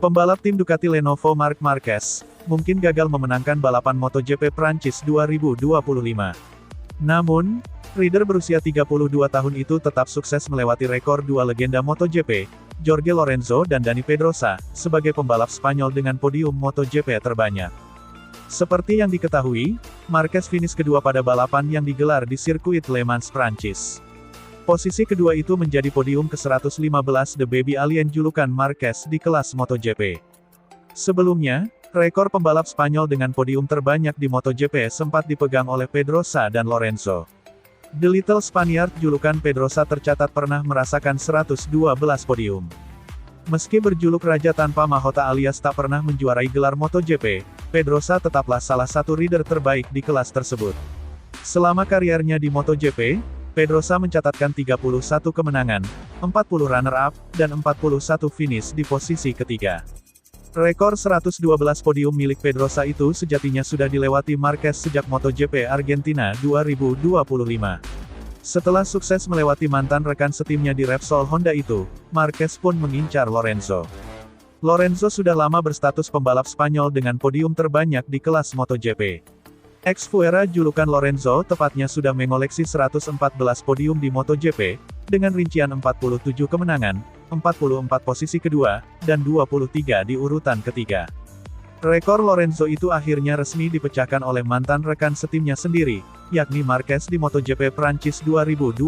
Pembalap tim Ducati Lenovo Marc Marquez, mungkin gagal memenangkan balapan MotoGP Prancis 2025. Namun, rider berusia 32 tahun itu tetap sukses melewati rekor dua legenda MotoGP, Jorge Lorenzo dan Dani Pedrosa, sebagai pembalap Spanyol dengan podium MotoGP terbanyak. Seperti yang diketahui, Marquez finish kedua pada balapan yang digelar di sirkuit Le Mans Prancis. Posisi kedua itu menjadi podium ke-115 The Baby Alien julukan Marquez di kelas MotoGP. Sebelumnya, rekor pembalap Spanyol dengan podium terbanyak di MotoGP sempat dipegang oleh Pedrosa dan Lorenzo. The Little Spaniard julukan Pedrosa tercatat pernah merasakan 112 podium. Meski berjuluk raja tanpa mahkota alias tak pernah menjuarai gelar MotoGP, Pedrosa tetaplah salah satu rider terbaik di kelas tersebut. Selama kariernya di MotoGP, Pedrosa mencatatkan 31 kemenangan, 40 runner-up, dan 41 finish di posisi ketiga. Rekor 112 podium milik Pedrosa itu sejatinya sudah dilewati Marquez sejak MotoGP Argentina 2025. Setelah sukses melewati mantan rekan setimnya di Repsol Honda itu, Marquez pun mengincar Lorenzo. Lorenzo sudah lama berstatus pembalap Spanyol dengan podium terbanyak di kelas MotoGP. Ex-Fuera julukan Lorenzo tepatnya sudah mengoleksi 114 podium di MotoGP, dengan rincian 47 kemenangan, 44 posisi kedua, dan 23 di urutan ketiga. Rekor Lorenzo itu akhirnya resmi dipecahkan oleh mantan rekan setimnya sendiri, yakni Marquez di MotoGP Prancis 2025.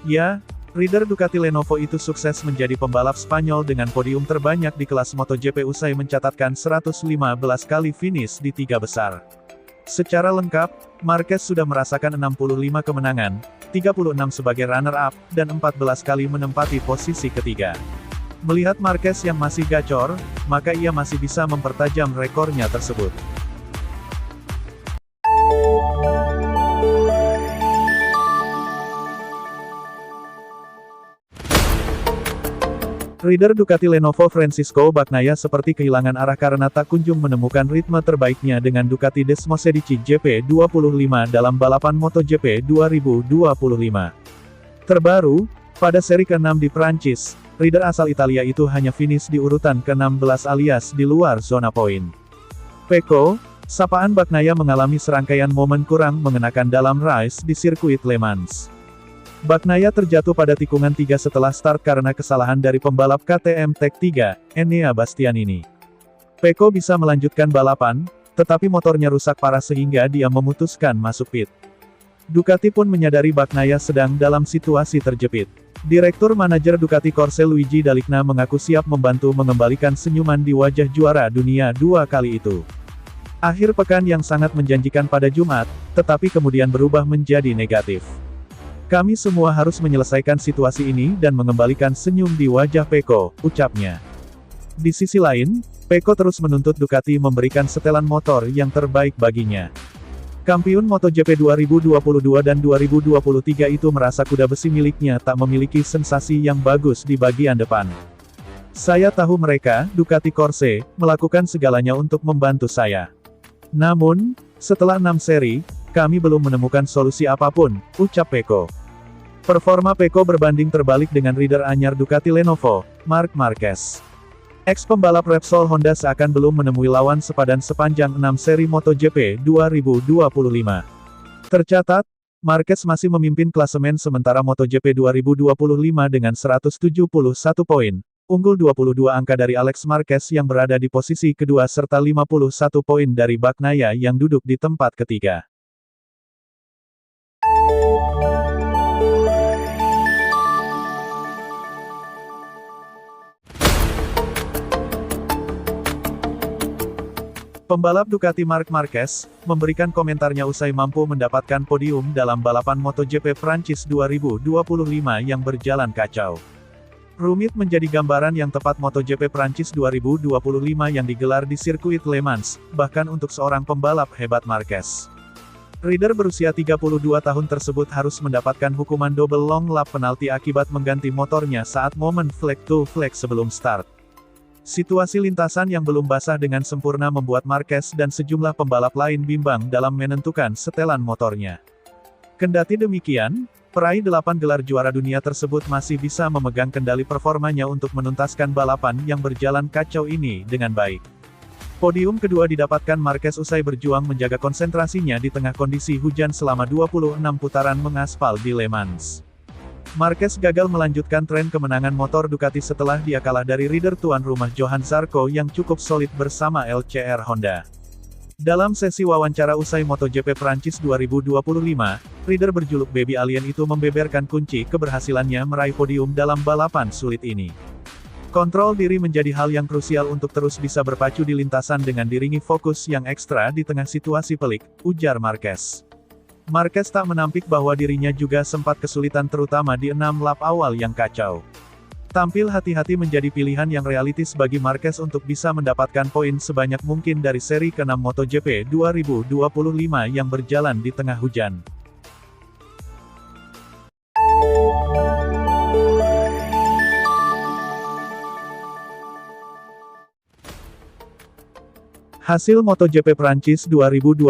Ya, rider Ducati Lenovo itu sukses menjadi pembalap Spanyol dengan podium terbanyak di kelas MotoGP usai mencatatkan 115 kali finish di tiga besar. Secara lengkap, Marquez sudah merasakan 65 kemenangan, 36 sebagai runner-up, dan 14 kali menempati posisi ketiga. Melihat Marquez yang masih gacor, maka ia masih bisa mempertajam rekornya tersebut. Rider Ducati Lenovo Francisco Bagnaia seperti kehilangan arah karena tak kunjung menemukan ritme terbaiknya dengan Ducati Desmosedici GP25 dalam balapan MotoGP 2025. Terbaru, pada seri ke-6 di Prancis, rider asal Italia itu hanya finish di urutan ke-16 alias di luar zona poin. Pecco, sapaan Bagnaia mengalami serangkaian momen kurang mengenakan dalam race di sirkuit Le Mans. Bagnaia terjatuh pada tikungan 3 setelah start karena kesalahan dari pembalap KTM Tech3, Enea Bastianini. Pecco bisa melanjutkan balapan, tetapi motornya rusak parah sehingga dia memutuskan masuk pit. Ducati pun menyadari Bagnaia sedang dalam situasi terjepit. Direktur manajer Ducati Corse Luigi Dalicna mengaku siap membantu mengembalikan senyuman di wajah juara dunia 2 kali itu. Akhir pekan yang sangat menjanjikan pada Jumat, tetapi kemudian berubah menjadi negatif. Kami semua harus menyelesaikan situasi ini dan mengembalikan senyum di wajah Pecco, ucapnya. Di sisi lain, Pecco terus menuntut Ducati memberikan setelan motor yang terbaik baginya. Kampiun MotoGP 2022 dan 2023 itu merasa kuda besi miliknya tak memiliki sensasi yang bagus di bagian depan. Saya tahu mereka, Ducati Corse, melakukan segalanya untuk membantu saya. Namun, setelah 6 seri, kami belum menemukan solusi apapun, ucap Pecco. Performa Pecco berbanding terbalik dengan rider anyar Ducati Lenovo, Marc Marquez. Ex-pembalap Repsol Honda seakan belum menemui lawan sepadan sepanjang 6 seri MotoGP 2025. Tercatat, Marquez masih memimpin klasemen sementara MotoGP 2025 dengan 171 poin, unggul 22 angka dari Alex Marquez yang berada di posisi kedua serta 51 poin dari Bagnaia yang duduk di tempat ketiga. Pembalap Ducati Marc Marquez, memberikan komentarnya usai mampu mendapatkan podium dalam balapan MotoGP Prancis 2025 yang berjalan kacau. Rumit menjadi gambaran yang tepat MotoGP Prancis 2025 yang digelar di sirkuit Le Mans, bahkan untuk seorang pembalap hebat Marquez. Rider berusia 32 tahun tersebut harus mendapatkan hukuman double long lap penalti akibat mengganti motornya saat momen flag to flag sebelum start. Situasi lintasan yang belum basah dengan sempurna membuat Marquez dan sejumlah pembalap lain bimbang dalam menentukan setelan motornya. Kendati demikian, Peraih 8 gelar juara dunia tersebut masih bisa memegang kendali performanya untuk menuntaskan balapan yang berjalan kacau ini dengan baik. Podium kedua didapatkan Marquez usai berjuang menjaga konsentrasinya di tengah kondisi hujan selama 26 putaran mengaspal di Le Mans. Marquez gagal melanjutkan tren kemenangan motor Ducati setelah dia kalah dari rider tuan rumah Johann Zarco yang cukup solid bersama LCR Honda. Dalam sesi wawancara usai MotoGP Prancis 2025, rider berjuluk Baby Alien itu membeberkan kunci keberhasilannya meraih podium dalam balapan sulit ini. Kontrol diri menjadi hal yang krusial untuk terus bisa berpacu di lintasan dengan diringi fokus yang ekstra di tengah situasi pelik, ujar Marquez. Marquez tak menampik bahwa dirinya juga sempat kesulitan terutama di 6 lap awal yang kacau. Tampil hati-hati menjadi pilihan yang realistis bagi Marquez untuk bisa mendapatkan poin sebanyak mungkin dari seri ke-6 MotoGP 2025 yang berjalan di tengah hujan. Hasil MotoGP Prancis 2025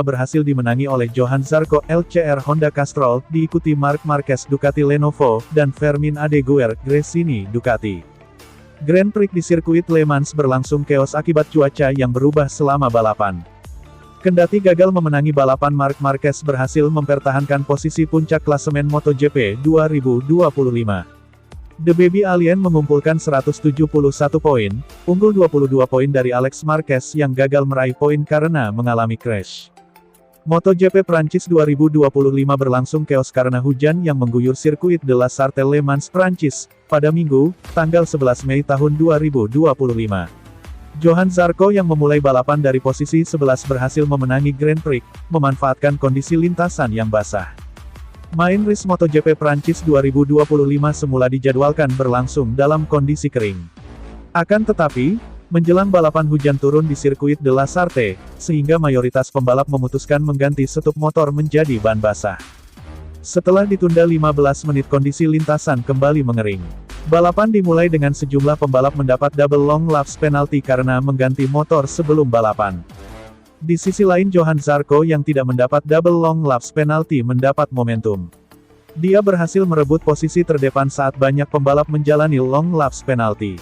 berhasil dimenangi oleh Johann Zarco LCR Honda Castrol, diikuti Marc Marquez Ducati Lenovo, dan Fermin Adeguer Gresini Ducati. Grand Prix di sirkuit Le Mans berlangsung keos akibat cuaca yang berubah selama balapan. Kendati gagal memenangi balapan, Marc Marquez berhasil mempertahankan posisi puncak klasemen MotoGP 2025. The Baby Alien mengumpulkan 171 poin, unggul 22 poin dari Alex Marquez yang gagal meraih poin karena mengalami crash. MotoGP Prancis 2025 berlangsung keos karena hujan yang mengguyur sirkuit de la Sarthe Le Mans Prancis, pada Minggu, tanggal 11 Mei tahun 2025. Johann Zarco yang memulai balapan dari posisi 11 berhasil memenangi Grand Prix, memanfaatkan kondisi lintasan yang basah. Main race MotoGP Prancis 2025 semula dijadwalkan berlangsung dalam kondisi kering. Akan tetapi, menjelang balapan hujan turun di sirkuit de la Sarthe, sehingga mayoritas pembalap memutuskan mengganti setup motor menjadi ban basah. Setelah ditunda 15 menit kondisi lintasan kembali mengering. Balapan dimulai dengan sejumlah pembalap mendapat double long laps penalti karena mengganti motor sebelum balapan. Di sisi lain Johann Zarco yang tidak mendapat double long laps penalti mendapat momentum. Dia berhasil merebut posisi terdepan saat banyak pembalap menjalani long laps penalti.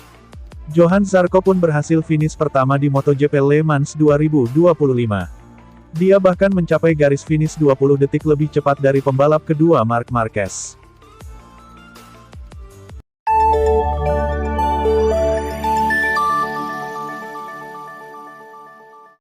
Johann Zarco pun berhasil finish pertama di MotoGP Le Mans 2025. Dia bahkan mencapai garis finish 20 detik lebih cepat dari pembalap kedua Marc Marquez.